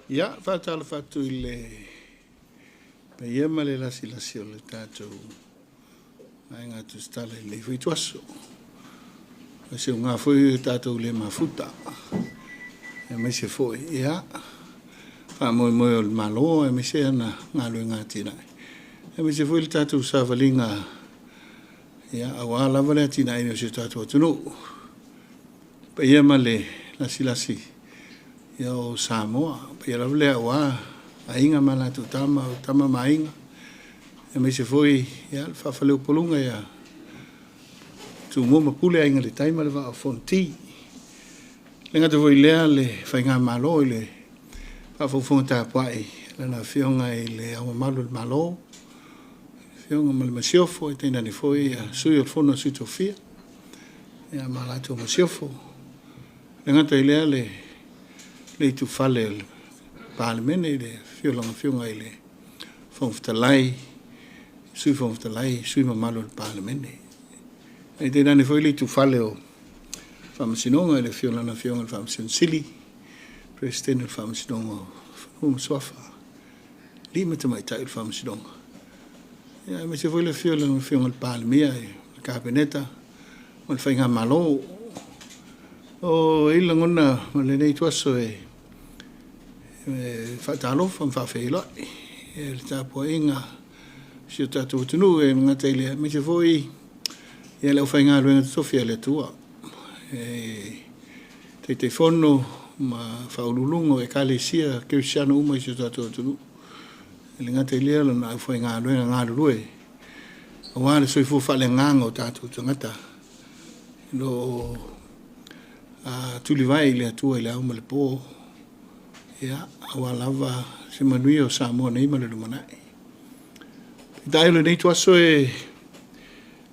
Ia, whātala whātu I le pe ia ma le lasi o le tātou ai ngā tu stala I le whi tuaso. Se o ngā whui tātou le mafuta. E me se foi, ia. Wha moi o le malo, e me se ana ngā lue ngā tina. E me se foi le tātou sāwalinga. Ia, awa lava le tina ino se tātou atunu. Pe ia ma le lasi. Ia o Samoa, pe ia lava le awa, a inga mana tu tama mainga. E me se foi, ia, le whawhaleu polunga ia. Tu mo mapule a inga le taima le wa a fonti. Le ngata voi lea le whainga malo I le whawhauwhunga tā puai. Le na whionga I le awa malu le malo. Whionga ma le masiofo, I teina ni foi, sui o whono sui tofia. Ia malatu o masiofo. Le ngata I lea le tu whale le pālemene, le whionga I le whongwhitalai, sui whongwhitalai, sui ma malu le pālemene. E te nani foi le tu whale o whamasinonga, le whionga le whamasin sili, presidente le whamasinonga o Mswafa, lima te mai tai le whamasinonga. Ia, me se foi le whionga le pālemea, le kabineta, ma le whainga malo, o ila ngona, ma le nei tuaso whaatalofa, mwhawhewhiloi, le tāpua inga, si o tātou tunu, ngata ile, me se foi, ia leo whainga luenga tofia le tua. Te whono ma whaululungo e kalesia keusiana uma I se tātou tunu. Le ngata ilea lana au whainga luenga ngā rurue. O wāle soifu whale nganga o tātou tangata. No tuli vai le atua ile au ma le pō. Ia, awa lava se manui o Samoa nei ma le lumanai. Itai le nei tuaso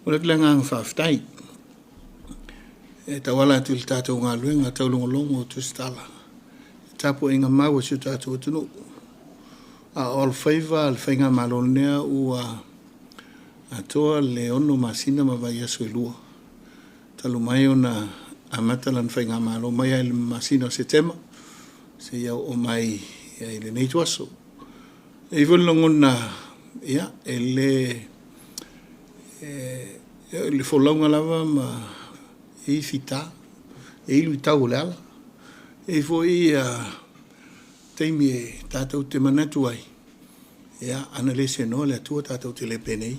o le nganga whawhtai. E tawala atu le tātou ngā luenga tau longolongo o tustala. Tapo inga maua si o tātou atunu. A all favor, le whainga malonea ua atoa le ono masina ma vai aso lua. Talu mai ona amatalan whainga malo mai ai le masina o setema. Se iau o mai ai le nei tuaso. E volongona, ia, le wholaunga lava ma e fita, e ilu I tau le ala. E foi teimi e tātou te manatu ai. Ia, ana le se noa le atua tātou te le penei.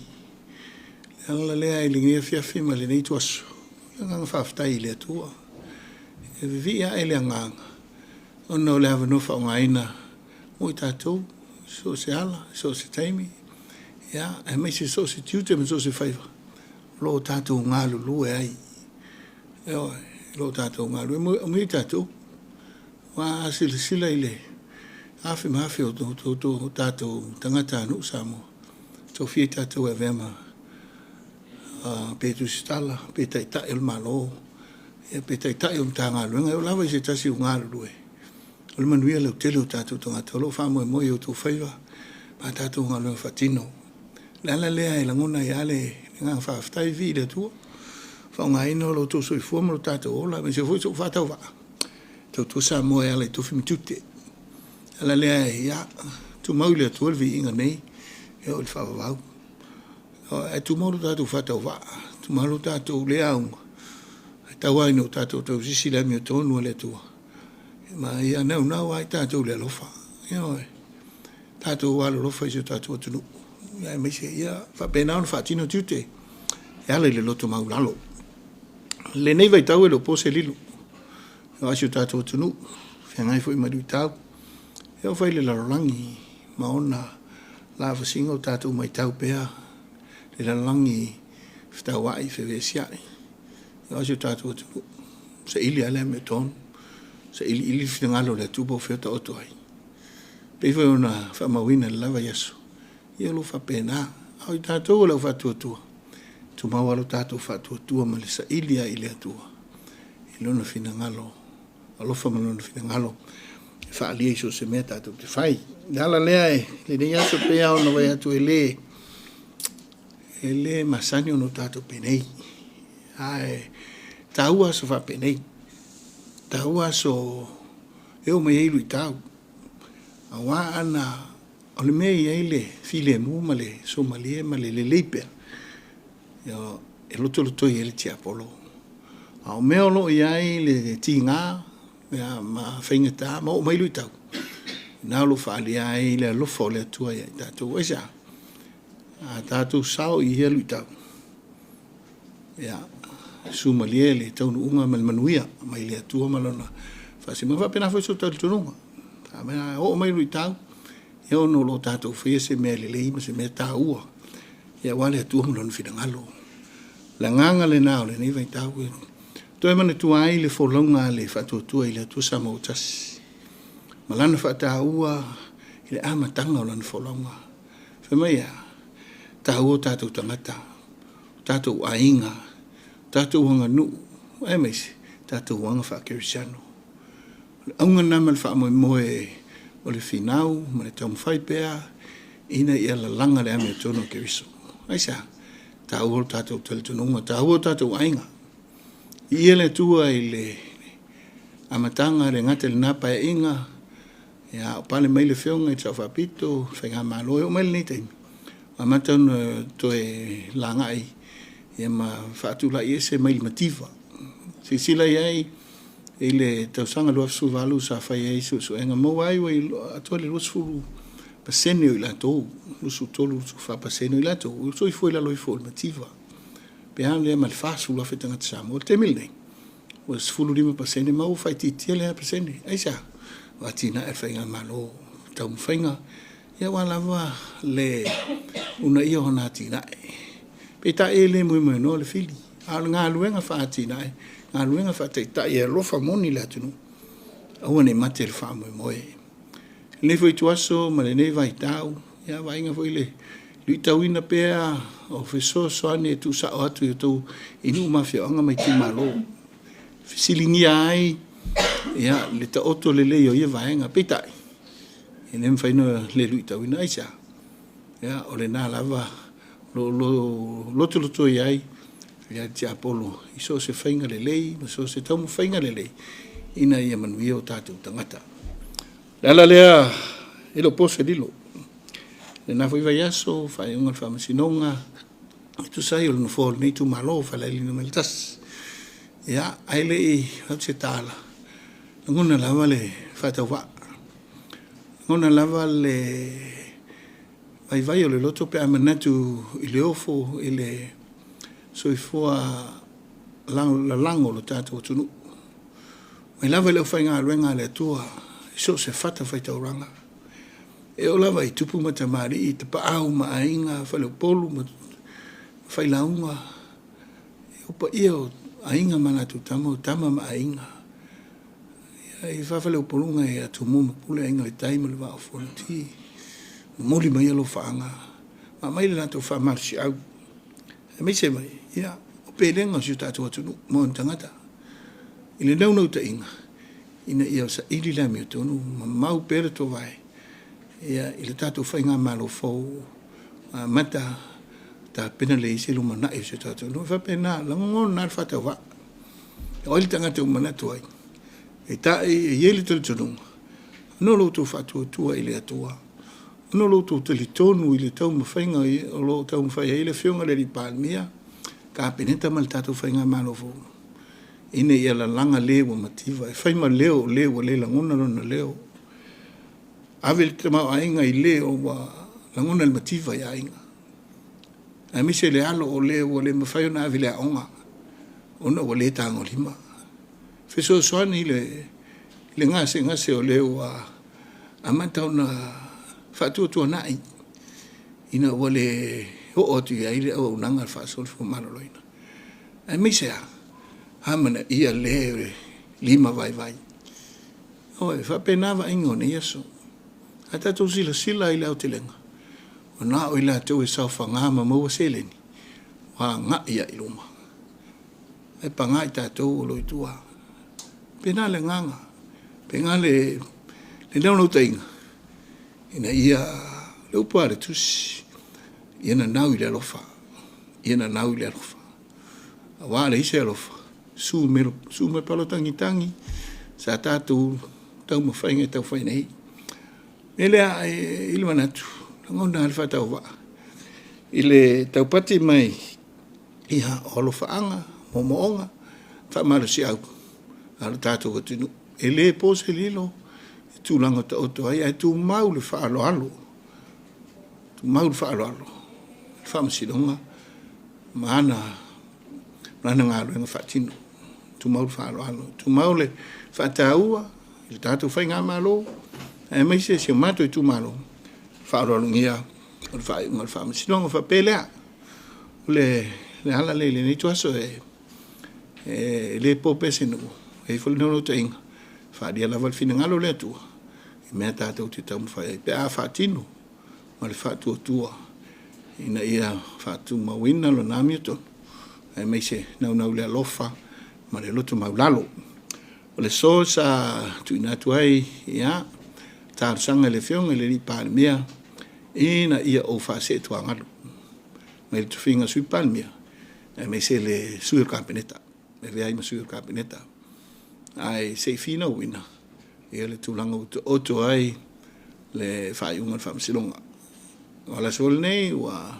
Le ala lea e lingia fiafi ma le nei tuaso. Le nganga whawhtai le atua. E vivia e le nganga. Ono le hawa nofa o ngaina. Moi tātou, so se ala, so se teimi. Ia, e mai se so se tiute ma so se whaiva. Lo tātou ngā lulu e ai. Eo, lo tātou ngā lulu. E mui tātou. Wā sila I le. Hawhi o tātou tangata anu Samoa. Tau fie tātou e vema. Pētu stala, pētai tae il malo. E pētai tae o mta ngā lulu. Eo lawa I se tasi o ngā lulu e. O le manuia leo tele o tātou tangata. Lo whamoe moi o tō whaiva. Pā tātou ngā lulu whatino. Lala lea e langona I ale ngā whawhtai vi le tua. Whaunga ino lo tō soi fuama lo tātou ola. Me se fwoi tō whātau wā. Tau tō Samoa e ale tōwhi mitute. Ala lea e ia. Tu mau le tua le vi inga nei. E o le whawawau. E tu mau lo tātou whātau wā. Tu mau lo tātou lea unga. E tau aino tātou tau sisi le mi o tōnua le tua. Ma ia nau ai tātou le lofa. Ia oi. Tātou wā le lofa I se tātou atunu. Ia me se ia whapena ona whaatino tiute. Ia le loto mau lalo. Le nei vai tau e lo pose lilu. Ia asio tātou atunu. Whiangai fo I madui tau. Ia o whai le larolangi. Ma ona lava singa o tātou mai tau pēa. Le larolangi whitau ai whewe siai. Ia asio tātou atunu. Se ili ale me tonu. Se ili whingalo le tupo whiota oto ai. Peiwhai ona whamawina le lava yaso. Ia lo whapena. Au I tātou o lau whatuatua. Tu mawalo tātou whatuatua ma le sa ilia I le atua. I lona whinangalo. Alofa ma lona whinangalo. Whaalia I so se mea tātou te whai. Nala lea e. Le nei aso pea ona vai atu e le. E le masani ono tātou penei. Ai. Tāua so whapenei. Tāua so eo mai eilu I tāu. Awa ana o le mea iai le file mu ma le somalie ma le leipea. Ia e loto i ele tia polo. A o mea lo iai le tinga ma whaingata ma o mailu i tau. Nā lo whaali ai le alofa o le atua iai tātou waisa. A tātou sao i helu i tau. Ia sumalie le taunu unga ma le manuia mai le atua malona. Whasi mga whapena whaiso tau le tonunga. Ta mea o mailu i tau. Ia ono lo tātou whia se mea le leima se mea tā ua. Ia wale atua mulonu whina ngalo. La nganga le nao le nei vai tau. Toi mana tua ai le wholonga le whatuatua i le atua sa mautasi. Malana whata ua i le amatanga o lana wholonga. Whemai tā ua tātou tangata. Tātou ainga. Tātou hanga nu. E meisi. Tātou hanga whakerisiano. Aunga nama le wha moe moe o le whinau, ma le taumu whaipea, ina i ala langa le ame tono ke riso. Aisa, tā ua tātou talitonunga, tā ua tātou ainga. I ele tua i le amatanga le ngate le napa e inga, ia o pale mai le whionga i tau whapito, whainga māloe o mai le nei taimi. Amatauna toe langai, ia ma whaatula i ese mai le mativa. Sisila iai, i le tausanga lua suvalu sa whai e isu su enga mau ai wai atua le lua sufuru pasene o i latou, lusu tolu su wha pasene o i latou, so i fwoi la loi fwoi mativa. Pehan lea ma le whasu la whetanga te samo, te mil nei. O sufuru lima pasene, mau whai titia lea pasene, aisa, watina e whainga malo tau mwhainga, ia walawa le una ia hona tina e. Peta e le mui mui no le fili, al ngā luenga wha tina e, ngā luenga whataita i e lofa moni la tunu. Aua ne mate le wha moe moe. Le fwoi tuaso, ma le ne vai tau, ia vainga fwoi le lui tau ina pea o wheso soane e tu sa o atu i tau inu mafia anga mai tu malo. Silingia ai, ia le ta oto le leo ia vaenga petai. E nem whaino le lui tau ina aisa. Ia o le nā lava loto i ai. Ia tia apolo, i so se whainga le lei, ma so se taumu whainga le lei, ina ia manuia o tātou tangata. Lala lea, ilo pose lilo. Le nā whaiwai aso, whai unga whamasinonga, i tu sai o luna fōle nei tu malo, whalai lina melitas. Ia, aile i, hau se tāla. Ngona lava le whatau wā. Ngona lava le vai o le loto pe amanatu i le ofo, i le so i fua la lango lo tātou tunu. Mai lava leo whainga ruenga le tua, i so se whata whaitauranga. E o lava i tupu matamari, i te paau ma ainga, whaleo polu, ma whailaunga. E opa ia o ainga manatu tama ma ainga. I whawhaleo polunga e atu muma pule ainga le taima le wao whanti. Moli mai alo whaanga. Ma mai le nato whamarsi au. E mai se mai, ia, o pēlenga si o tātou atunu, mo tangata. I le naunau ta inga, ina ia sa ili la mi o tonu, ma mau pēre to vai. Ia, i le tātou whainga malo fau, mata, ta pena le isi luma na i si o tātou. No whapena, langongon nā whata wā. E oili tangata o manatu ai. E ta e ieli tolu tonunga. No lo tu whatua tua i le atua. No lo tu tali tonu i le tau mawhainga o lo tau mawhaia i le whionga le li pālmia, ka peneta mal tātou whainga malofo. Ine ia la langa leo mativa, e whaima leo le langona lona leo. Awe le tamau ainga i leo wa langona le mativa i ainga. A mise le alo o leo le mawhaio na awe le aonga, ona o le tango lima. Wheso soani le ngase o leo a matau na whātua nai, ina wale ho otu ia ile au nanga whaasol fu maraloina. E misea, hamana ia le lima vai. Oe, whapenawa ingone iaso. A tātou sila ile au te lenga. O nā o ila tau e sau whangama maua seleni. Wa ngā ia iluma. E pa ngā i tātou o loitua. Pena le nganga. Pena le naunau tainga. Ina ia le upare tusi, iana nau i le alofa, a wā le ise alofa, su me palo tangi, sa tātou tau mawhainga tau whainei. Ele ile manatu. Ngona alfa tau wa. Ile tau pati mai ia olo faanga momoonga fa marasi au. Ala tato ko tinu. Ele pose lilo. Tu langa ta oto ai tu maule fa alo alo. Tu maule fa alo alo. Fa msidonga. Mana ngalo nga fatino. Tu maule fa alo alo. Tu maule fa taua. Il tato fa nga malo. Mai se mato tu malo. Fa alo ngia. Ngal fa msidonga fa pelea. Le ala le ni tu aso le popese no. E fol no te inga. Fa dia la val fina ngalo le tu. Me tato te tamu fa pe a fatino. Ma le fa tu tua. Ina ia fa tu mawina lo namito. E mai se na le lofa ma le loto maulalo. O le so sa tu ina tu ai ia tar sanga le fiong le li palmia ina ia o fa se tu angalo. Mai tu finga sui palmia. E mai se le sui campineta. Me vea ima sui campineta. Ai se fina wina. Ia le tulanga oto ai le fai unga fam silonga. Wala sol nei wa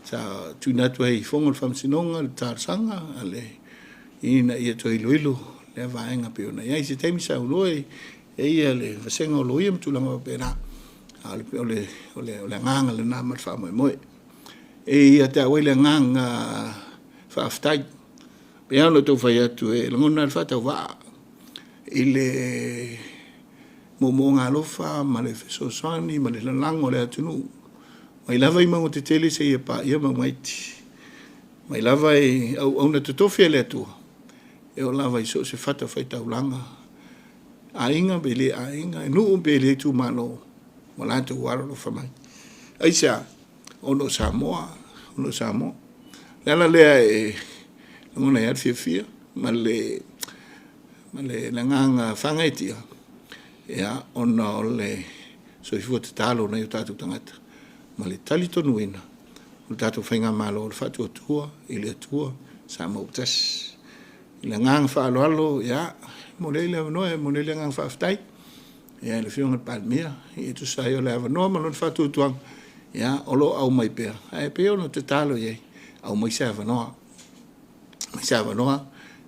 sa tu ina tu ai fonga fam silonga le tar sanga ale ina ia to iloilo le vaenga pe ona. Ia se temi sa uloi e ia le vasenga uloi am tulanga pera. Ale pe ole nganga le na mat fa mo. E ia te awele nganga fa aftai. Pe ano to fa ia tu e ngona fa ta wa ile momonga lofa male so sani male lango le atunu mai lava I mango te tele se ia pa ia maiti mai lava e au na totofi le tu e o lava I so se fata fai taulanga ainga bele ainga no bele tu mano wala tu waro lo fa mai aisa ono Samoa le e ngona ia fia male nganga fangetia ya ona ole so ifu te talo na yutatu tangata male tali tonu ina utatu fainga malo fatu tua ile tua sa mo tas ile nganga fa alo ya molele nganga fa aftai ya le fiona palmia e tu sa yo leva no malo fatu tua ya olo au mai pe ai pe ono te talo ye au mai sa no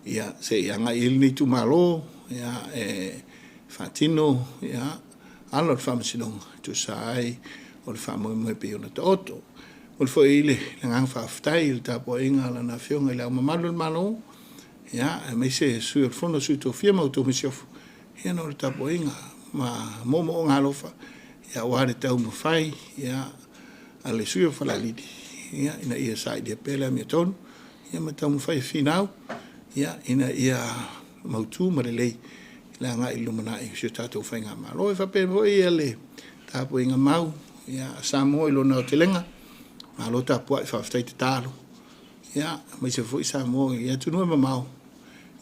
ya se yanga ilni tu malo ya fatino ya alor famsilong tu sai ol famo mo pe ona toto ol foi ile ngang fa ftai ta po inga la na fiong ile mamalo malo ya me se sur fondo su to firma to misiof ya no ta po inga ma momo ngalofa ya wale ta mo fai ya ale su fa la lidi ya ina ia sai de pela mi ton ya ma ta mo fai final ya ina ia mautu marelei la nga ilumana I se tato fainga malo fa pe mo ele ta po inga mau ya samo ilo na telenga malo ta po fa sta talo ya mai se foi samo ya tu no mau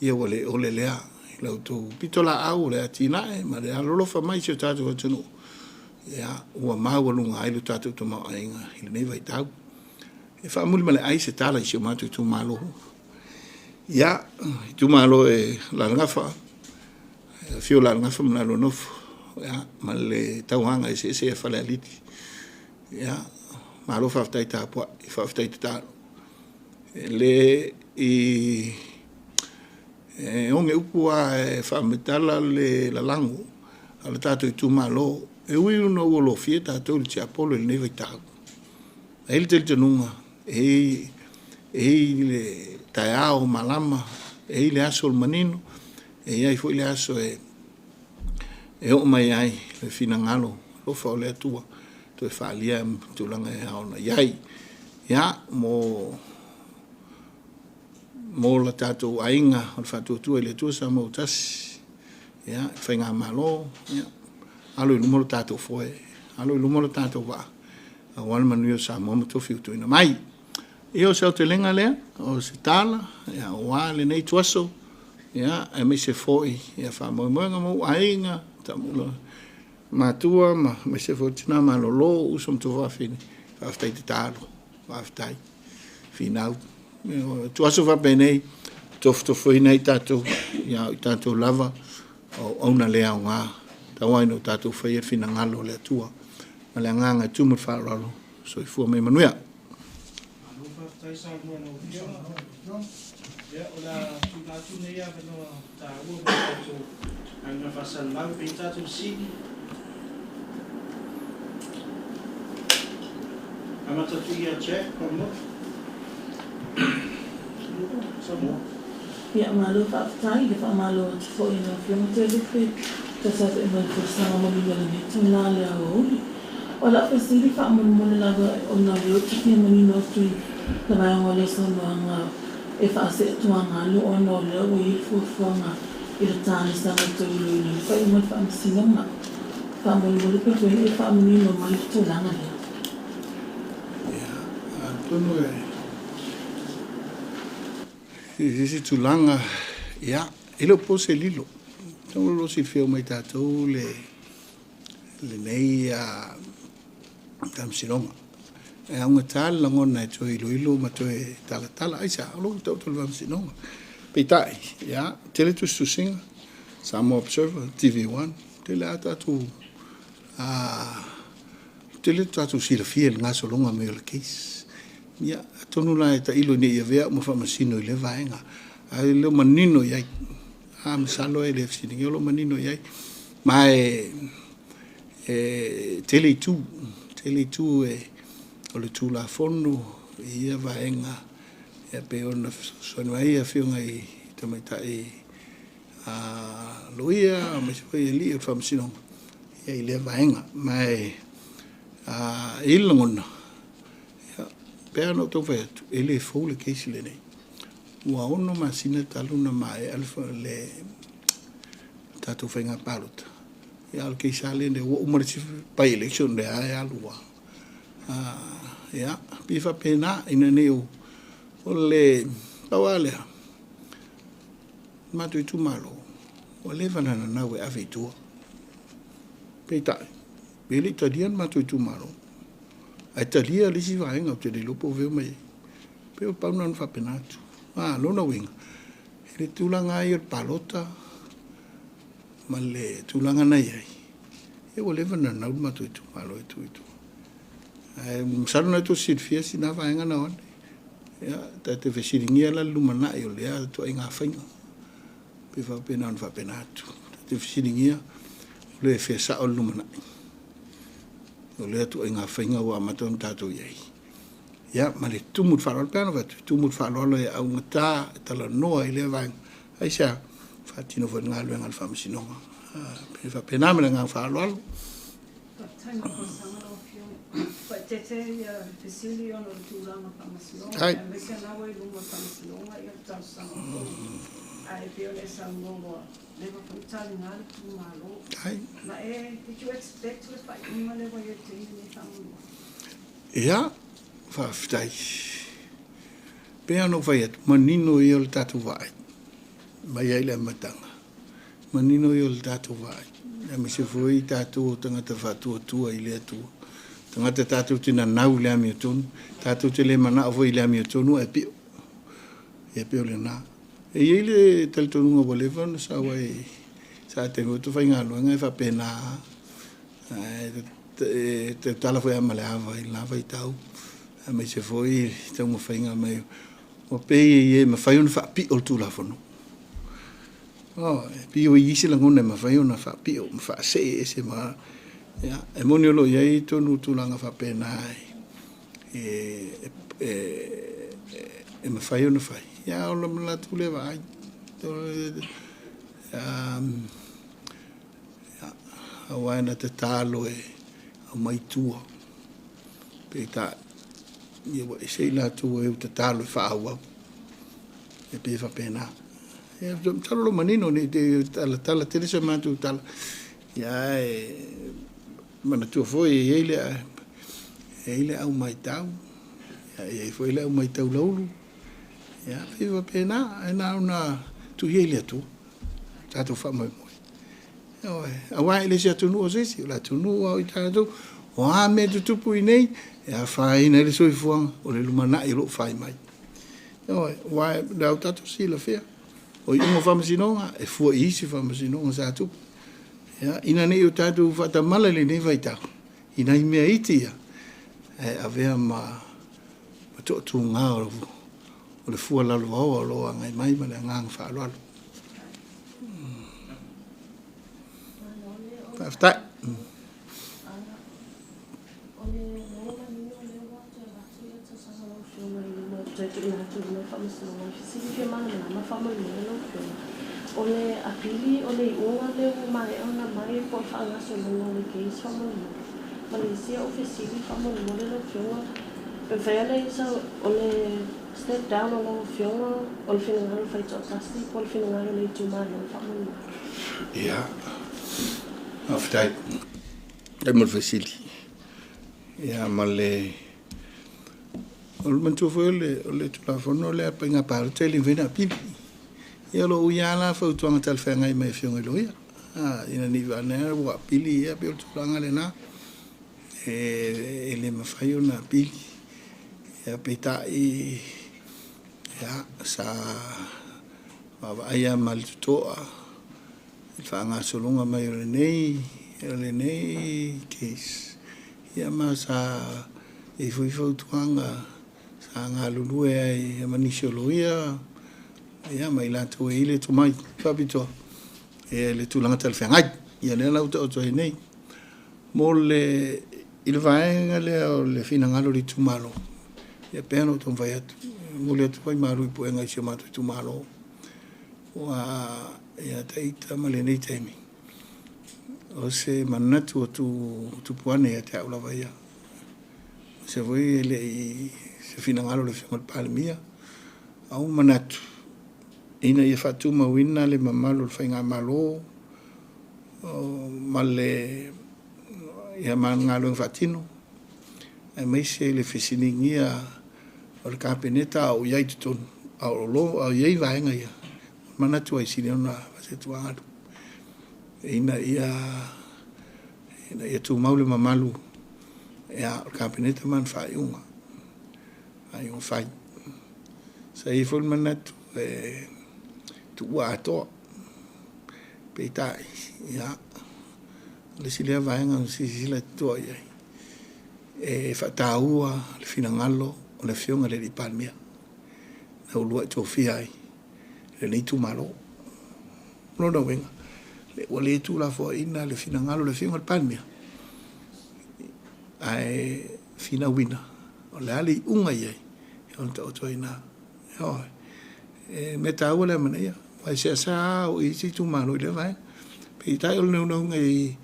ia ole lea lo tu pitola au le atina ma le lo fa mai se tato tu no ya o mau lunga ilo tato to ma inga ile nei vai tau e fa mul male ai se tala I se ma tu malo ya tu malo e la ngafa fio la ngafa mna lo nof ya male tauanga se fa la liti ya malo fa taita po fa taita le onge upua fa metala le la lango ala tato tu malo e ui no lo fieta to il apolo il neve tau el tel tenunga le taiao malama le aso manino ai foi le aso o mai ai le fina ngalo lo fa le tua to fa lia tu langa ona ai ya mo la tato ainga o fa tu le tu sa mo tas ya fainga malo ya alo no mo tato foi alo no mo tato va a wal manu sa mo to fiu tu ina mai io se te lenga le o se tala ya wale nei tuaso ya e me se foi ya fa mo ainga tamulo matua me se foi tina malolo usom to va fini fa stai talo va stai final tuaso va bene to foi nei tato ya tato lava o ona le nga tawai no tātou whai fina ngalo le atua. Ma le nganga tumut whaaralo. So I fua me manuia. Ya malo whaatai, ke whaamalo atu fo ina whionga te rupe, te sa te mai whasanga mami wala me tūna le au uli. O la whasiri whaamone laga o nga reo tiki a mani no tui, na mai o le sonoanga e whaase tuanga lo o no leo o i fuafuanga i ra tāne sanga tui lo ina. Whai umai whaamasinanga, whaamone mole pe koe e whaamoni no mai tūlanga lea. Ya, tono e. Isi tulanga, ya, ilo pose lilo. Tono lo si feo mai tātou le nei tam sinoma. E aunga tāla langona e toi ilo ma toi tala aisa, alo tau tolu am sinoma. Peitai, ya, tele tu singa, Samoa Observer, TV1, tele atatu, tele tatu sila fiel ngaso longa me le case. Ya, tonu la ta ilo ni ia vea mo fa masino ile vaenga. Ai lo manino ia misalo e le fsini lo manino ia. Mai tele tu o le tu la fondo ia vaenga e pe ona sono ia fiunga i tamaita loia me se foi ali fa masino ia ile vaenga mai ilongona pea no tau whai atu, e le fau le keisi le nei. Ua ono ma sina taluna ma e alfa le tātou whai ngā pālota. E al keisa le ne ua umarisi pai election le ae alua. Ia, piwha pēnā ina neo o le pawalea. Mātu i tūmalo, o le vanana nau e awhi tua. Peitai, pēli tadian mātu i tūmalo. Ai talia lisi vaenga o te le lopo veo mai. Peo pauna nfa penatu. Lona winga. Ele tulanga ai o palota. Ma le tulanga nai ai. E o leva na nau matu i tu. Malo i tu. Msaro na tu sirfia si na vaenga na wane. Ya, ta te vesiringia la lumana i o lea tu ai ngā whainga. Pe wha pena nfa penatu. Ta te vesiringia le fea sa o lumana i. O lea tu inga whainga ua matou tātou iei. Ia, ma le tumut wharoa pēna watu. Tumut wharoa e au ngatā, tala noa i lea vaenga. Ai sea, whatino wha ngā luenga le whamasinonga. Pēnā mena ngā wharoa. Tainga pasanga o fio. Pa te fesili ono tūranga whamasinonga. Ai. E mese nawa i lunga whamasinonga i o tausanga. Ai pio le sangongoa. Lewa putali ngāle tu malo. Ai. Ma did you expect le whai ima lewa i te ini whamunga? Ia, whawhitai. Pēa no whai atu, manino i o le tātou vai. Mai ai le matanga. Manino i o le tātou vai. E me se fwoi tātou o tangata whatua tua i le atua. Tangata tātou tina nau le ami o tonu. Tātou te le mana o fwoi le ami o tonu e pio. E pio le nā. E iei le talitonunga walewano sa wai sa te ngoto whai ngā luenga e whapena te tala whai amale awa i lawa i tau a mei se fwoi tau mo whai ngā mai o pei e ma whai ona wha pi o tūla whanu pi o i isi langona ma whai ona wha pi o ma wha se e se ma e moni olo iei tonu tūlanga whapena e ma whai ona whai ya ola mala tu le vai awai na te talo e au mai tua pe ta ye wa sei la tu e te talo fa au e pe fa pena e talo lo manino ni te tala te se mantu tala ya mana tu foi ele au mai tau ya foi ele au mai tau laulu ya viva pena na una tu yele tu tato fa mai moi awa ele se tu no sesi la tu no o tato o a me tu pu nei ya fa ina le soi fuang o le lumana i lo fa mai wa da tato si la fe o i mo fa masinonga e fu i si fa masinonga sa tu Ya, ina nei o tātou whatamala le nei vai tau. Ina i mea iti ia. Avea ma to tu ngā o le fua lalu au aloa ngai mai ma le ngang whaaloalo. Whaftai. Ole apili ole unga le mai ona mai po fanga so no le ke so mo Malaysia officially famo le mole lo fiona pe fele so ole step down on fiona ole fina fai to tasti po fina le tu mai famo Ja. Whaftai. E mo fasili. Ja, ma le ole mantu foi ole tu la fono le penga par tele vena pili. Ia lo uiala fa utuanga tal fenga mai fionga loia. Ina ni va ne wa pili ia pe tu langa le na. Le mafai ona pili. Ia peta i ia sa va ia mal toa. Fa nga solonga mai le nei case. Ia ma sa e foi tuanga sa nga lulu e manisho loia. Ia mai la tu ile tu mai fabito le tu langa tel fengai ia le la auto nei mo le il vaenga le fina ngalo li tu malo ia peno tu vai atu mo le tu vai maru po enga si matu tu malo wa ia taita ma le nei temi o se manatu tu puane ia te aula vai se voi le se fina ngalo le fenga palmia au manatu ina ia fatu mawina le mamalo le whainga malo ma le ia mangalo fatino e mai se le fisiningia o le kapeneta au iai tutonu au lo au iai vaenga ia mana tu ai sini ona se tuanga ina ia tu maule mamalu ia o kapeneta man whaiunga aiunga whai sa i fol manatu tu ato peitai ya le silia vaenga si la to ia fataua le finangalo o le fionga le palmia na ulua to fiai le ni tu malo no venga le ole tu la fo ina le finangalo le fionga le palmia ai fina wina o le ali unga ia on to ina yo meta wala mania vai se sa o isi tu malo le vai pe tai o no ngai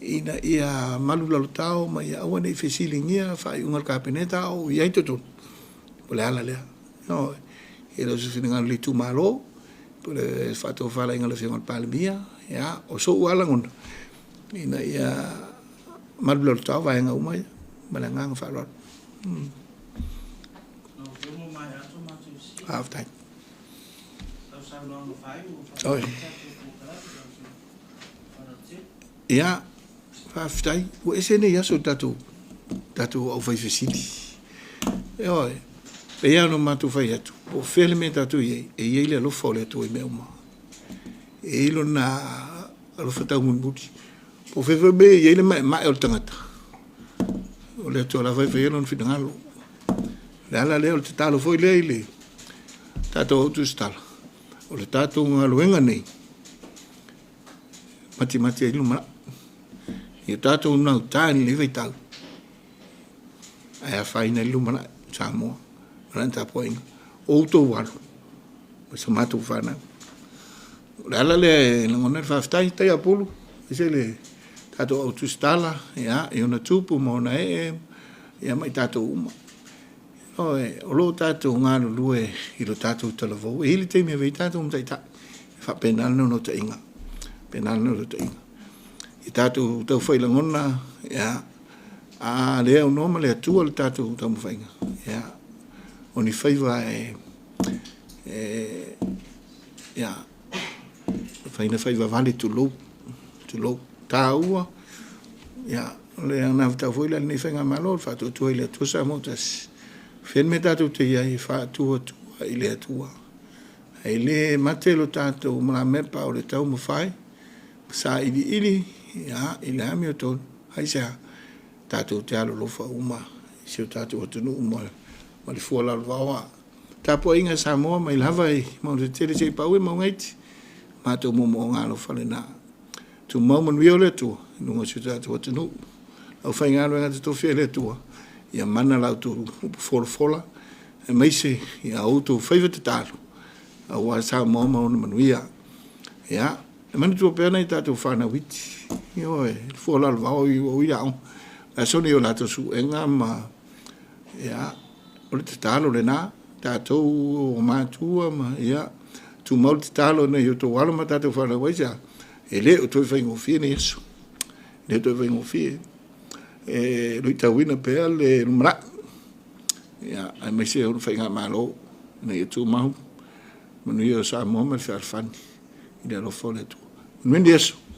ina ia malu la tao ma ia o nei fesilingia fai un kapeneta o ia to pole ala le no e lo se finanga le tu malo pole fato fala inga le fianga palmia ya o so wala ngon ina ia malu la tao vai nga umai malanga fa lo after oi ia faftai o ese ne ia so tatu au fai fesili oi pe ia no matu fai atu o felme tatu ye e ia le lo fole tu e meuma e lo na lo fata mun buti o feve be ia le mai o tangata o le to la fai fai no finalo la le o talo foi le tato tu stala o le tato ngaluenga nei mati ai luma i tato na tani le vai tal ai a faina luma na samo ranta poin o to walo so matu fana la le ngona fa stai tai apolo ese le tato o tu stala ya e una tupu mo na e mai tato uma o lo tato ngalo lue i lo tato televo e li te me ve tato um taita fa penal no te inga penal no te inga i tato te foi la ngona ya a le o no male tu al tato tamu fainga ya oni faiva ya faina faiva vale tu lo taua ya le ana ta foi la ni fainga malo fa tu ile tu sa motas fen metato te ia i fa tu ile tua ile matelo tato ma me pa o le tau mo fai sa ili ia i le ami o tonu hai sa tatou te alo lofa uma si o tatou atunu uma ma le fua lalvaoa tapo inga Samoa mai lava i ma le tele sei pau e maungaiti ma tau momo o ngalo falena tu mau manuia o le tua nunga si o tatou atunu au fai ngalo e ngata tofi e le tua ia mana lau tu fola e maise ia auto faiva te talo au a Samoa ma ona manuia ia e manu tua pēna i tatou whana witi io e fua lalvao i o ia au a soni o lato su enga ma ia o le te talo le nā tātou o mātua ma ia tu mau te talo na i o tō wala ma tātou whana waisa e le o toi whaingo fie ni Yesu le o toi whaingo fie e lui tawina pēa le numra ia ai mai se o whainga mālo na i o tō mahu manu i o Samoa ma le whaarfani i le alo fole tu mwendi Yesu